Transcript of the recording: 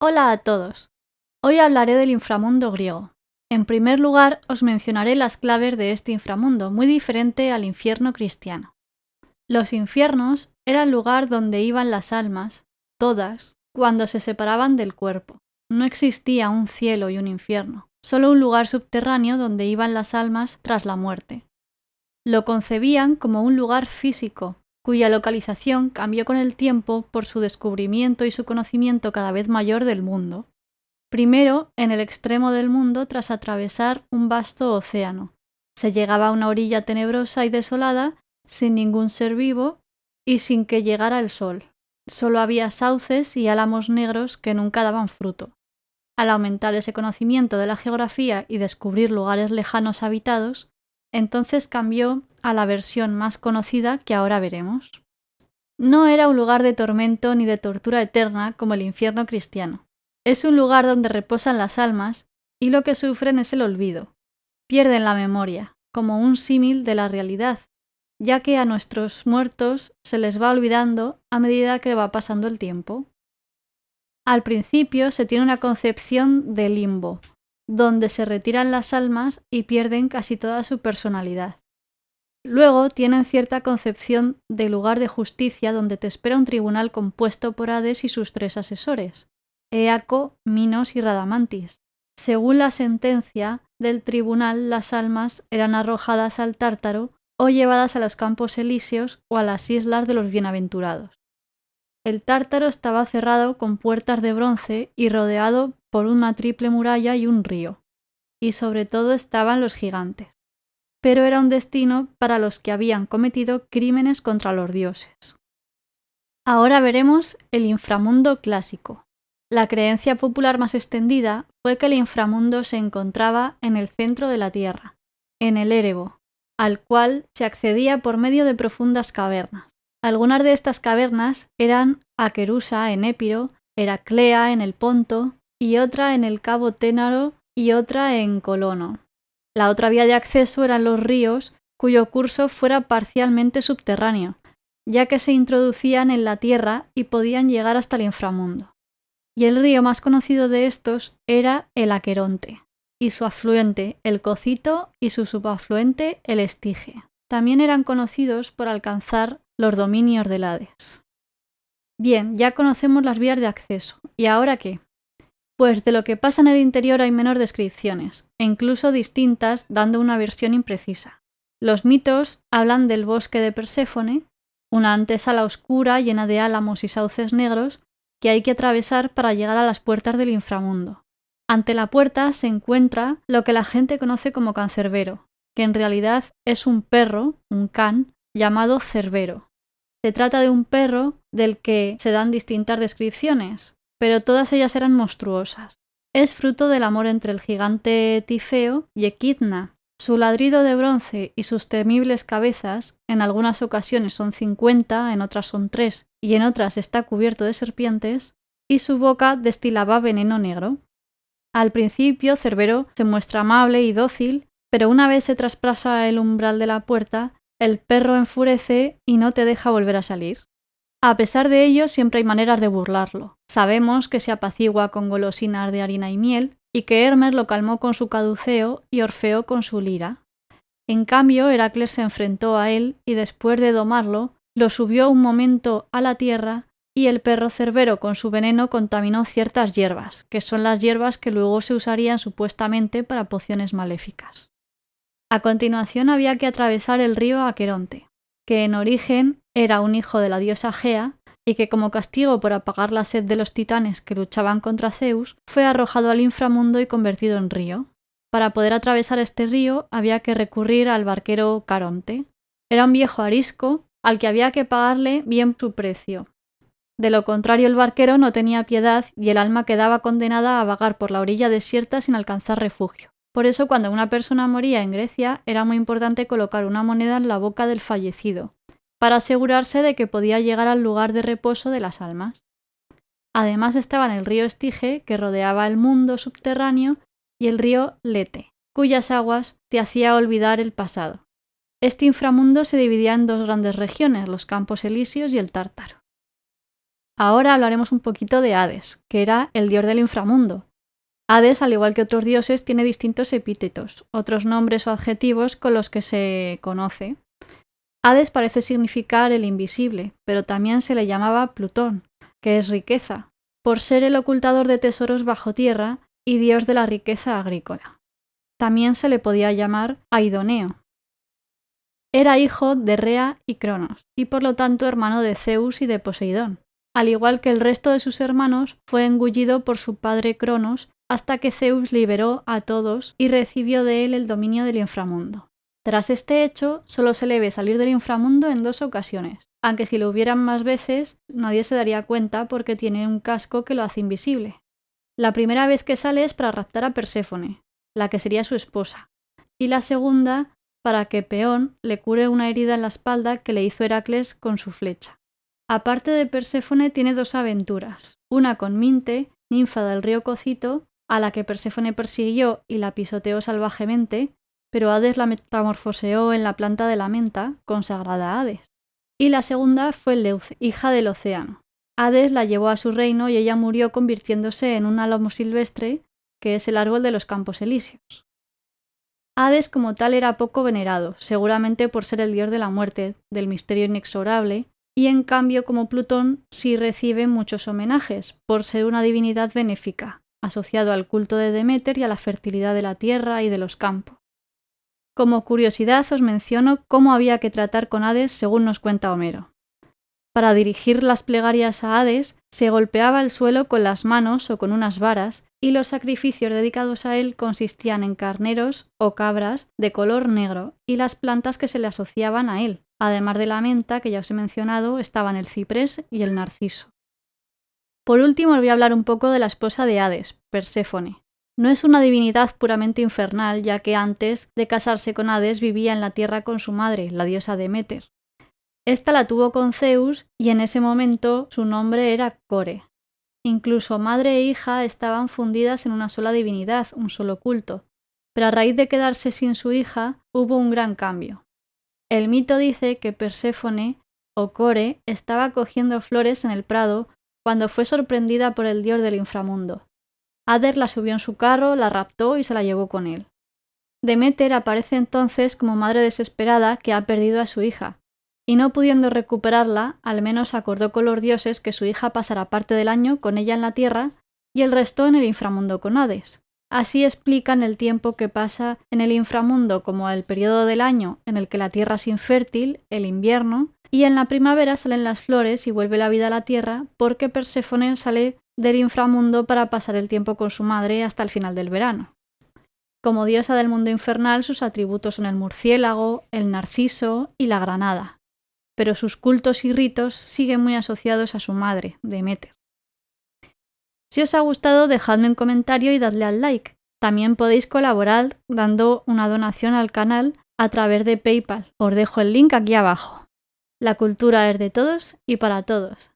Hola a todos. Hoy hablaré del inframundo griego. En primer lugar, os mencionaré las claves de este inframundo, muy diferente al infierno cristiano. Los infiernos era el lugar donde iban las almas, todas, cuando se separaban del cuerpo. No existía un cielo y un infierno, solo un lugar subterráneo donde iban las almas tras la muerte. Lo concebían como un lugar físico, cuya localización cambió con el tiempo por su descubrimiento y su conocimiento cada vez mayor del mundo. Primero, en el extremo del mundo, tras atravesar un vasto océano. Se llegaba a una orilla tenebrosa y desolada, sin ningún ser vivo y sin que llegara el sol. Solo había sauces y álamos negros que nunca daban fruto. Al aumentar ese conocimiento de la geografía y descubrir lugares lejanos habitados, entonces cambió a la versión más conocida que ahora veremos. No era un lugar de tormento ni de tortura eterna como el infierno cristiano. Es un lugar donde reposan las almas y lo que sufren es el olvido. Pierden la memoria, como un símil de la realidad, ya que a nuestros muertos se les va olvidando a medida que va pasando el tiempo. Al principio se tiene una concepción de limbo, donde se retiran las almas y pierden casi toda su personalidad. Luego tienen cierta concepción de lugar de justicia donde te espera un tribunal compuesto por Hades y sus 3 asesores, Eaco, Minos y Radamantis. Según la sentencia del tribunal, las almas eran arrojadas al Tártaro o llevadas a los campos elíseos o a las islas de los bienaventurados. El Tártaro estaba cerrado con puertas de bronce y rodeado por una triple muralla y un río, y sobre todo estaban los gigantes. Pero era un destino para los que habían cometido crímenes contra los dioses. Ahora veremos el inframundo clásico. La creencia popular más extendida fue que el inframundo se encontraba en el centro de la Tierra, en el Érebo, al cual se accedía por medio de profundas cavernas. Algunas de estas cavernas eran Aquerusa en Épiro, Heraclea en el Ponto y otra en el Cabo Ténaro y otra en Colono. La otra vía de acceso eran los ríos, cuyo curso fuera parcialmente subterráneo, ya que se introducían en la tierra y podían llegar hasta el inframundo. Y el río más conocido de estos era el Aqueronte, y su afluente el Cocito y su subafluente el Estige. También eran conocidos por alcanzar los dominios del Hades. Bien, ya conocemos las vías de acceso. ¿Y ahora qué? Pues de lo que pasa en el interior hay menos descripciones, e incluso distintas, dando una versión imprecisa. Los mitos hablan del bosque de Perséfone, una antesala oscura llena de álamos y sauces negros que hay que atravesar para llegar a las puertas del inframundo. Ante la puerta se encuentra lo que la gente conoce como cancerbero, que en realidad es un perro, un can, llamado Cerbero. Se trata de un perro del que se dan distintas descripciones, pero todas ellas eran monstruosas. Es fruto del amor entre el gigante Tifeo y Equidna. Su ladrido de bronce y sus temibles cabezas, en algunas ocasiones son 50, en otras son 3 y en otras está cubierto de serpientes, y su boca destilaba veneno negro. Al principio Cerbero se muestra amable y dócil, pero una vez se traspasa el umbral de la puerta, el perro enfurece y no te deja volver a salir. A pesar de ello, siempre hay maneras de burlarlo. Sabemos que se apacigua con golosinas de harina y miel, y que Hermes lo calmó con su caduceo y Orfeo con su lira. En cambio, Heracles se enfrentó a él y después de domarlo, lo subió un momento a la tierra y el perro Cerbero con su veneno contaminó ciertas hierbas, que son las hierbas que luego se usarían supuestamente para pociones maléficas. A continuación había que atravesar el río Aqueronte, que en origen era un hijo de la diosa Gea y que como castigo por apagar la sed de los titanes que luchaban contra Zeus, fue arrojado al inframundo y convertido en río. Para poder atravesar este río había que recurrir al barquero Caronte. Era un viejo arisco al que había que pagarle bien su precio. De lo contrario, el barquero no tenía piedad y el alma quedaba condenada a vagar por la orilla desierta sin alcanzar refugio. Por eso, cuando una persona moría en Grecia, era muy importante colocar una moneda en la boca del fallecido, para asegurarse de que podía llegar al lugar de reposo de las almas. Además estaban el río Estige, que rodeaba el mundo subterráneo, y el río Lete, cuyas aguas te hacía olvidar el pasado. Este inframundo se dividía en 2 grandes regiones, los Campos Elíseos y el Tártaro. Ahora hablaremos un poquito de Hades, que era el dios del inframundo. Hades, al igual que otros dioses, tiene distintos epítetos, otros nombres o adjetivos con los que se conoce. Hades parece significar el invisible, pero también se le llamaba Plutón, que es riqueza, por ser el ocultador de tesoros bajo tierra y dios de la riqueza agrícola. También se le podía llamar Aidoneo. Era hijo de Rea y Cronos, y por lo tanto hermano de Zeus y de Poseidón. Al igual que el resto de sus hermanos, fue engullido por su padre Cronos hasta que Zeus liberó a todos y recibió de él el dominio del inframundo. Tras este hecho, solo se le ve salir del inframundo en 2 ocasiones, aunque si lo hubieran más veces, nadie se daría cuenta porque tiene un casco que lo hace invisible. La primera vez que sale es para raptar a Perséfone, la que sería su esposa, y la segunda para que Peón le cure una herida en la espalda que le hizo Heracles con su flecha. Aparte de Perséfone tiene 2 aventuras, una con Minte, ninfa del río Cocito, a la que Perséfone persiguió y la pisoteó salvajemente, pero Hades la metamorfoseó en la planta de la menta, consagrada a Hades. Y la segunda fue Leuce, hija del océano. Hades la llevó a su reino y ella murió convirtiéndose en un álamo silvestre, que es el árbol de los Campos Elíseos. Hades como tal era poco venerado, seguramente por ser el dios de la muerte, del misterio inexorable, y en cambio como Plutón sí recibe muchos homenajes, por ser una divinidad benéfica, asociado al culto de Deméter y a la fertilidad de la tierra y de los campos. Como curiosidad os menciono cómo había que tratar con Hades según nos cuenta Homero. Para dirigir las plegarias a Hades, se golpeaba el suelo con las manos o con unas varas, y los sacrificios dedicados a él consistían en carneros o cabras de color negro y las plantas que se le asociaban a él. Además de la menta, que ya os he mencionado, estaban el ciprés y el narciso. Por último, os voy a hablar un poco de la esposa de Hades, Perséfone. No es una divinidad puramente infernal, ya que antes de casarse con Hades vivía en la tierra con su madre, la diosa Deméter. Esta la tuvo con Zeus y en ese momento su nombre era Core. Incluso madre e hija estaban fundidas en una sola divinidad, un solo culto, pero a raíz de quedarse sin su hija hubo un gran cambio. El mito dice que Perséfone, o Core, estaba cogiendo flores en el prado cuando fue sorprendida por el dios del inframundo. Hades la subió en su carro, la raptó y se la llevó con él. Deméter aparece entonces como madre desesperada que ha perdido a su hija, y no pudiendo recuperarla, al menos acordó con los dioses que su hija pasara parte del año con ella en la tierra y el resto en el inframundo con Hades. Así explican el tiempo que pasa en el inframundo como el periodo del año en el que la tierra es infértil, el invierno, y en la primavera salen las flores y vuelve la vida a la tierra porque Perséfone sale del inframundo para pasar el tiempo con su madre hasta el final del verano. Como diosa del mundo infernal, sus atributos son el murciélago, el narciso y la granada, pero sus cultos y ritos siguen muy asociados a su madre, Deméter. Si os ha gustado, dejadme un comentario y dadle al like. También podéis colaborar dando una donación al canal a través de PayPal. Os dejo el link aquí abajo. La cultura es de todos y para todos.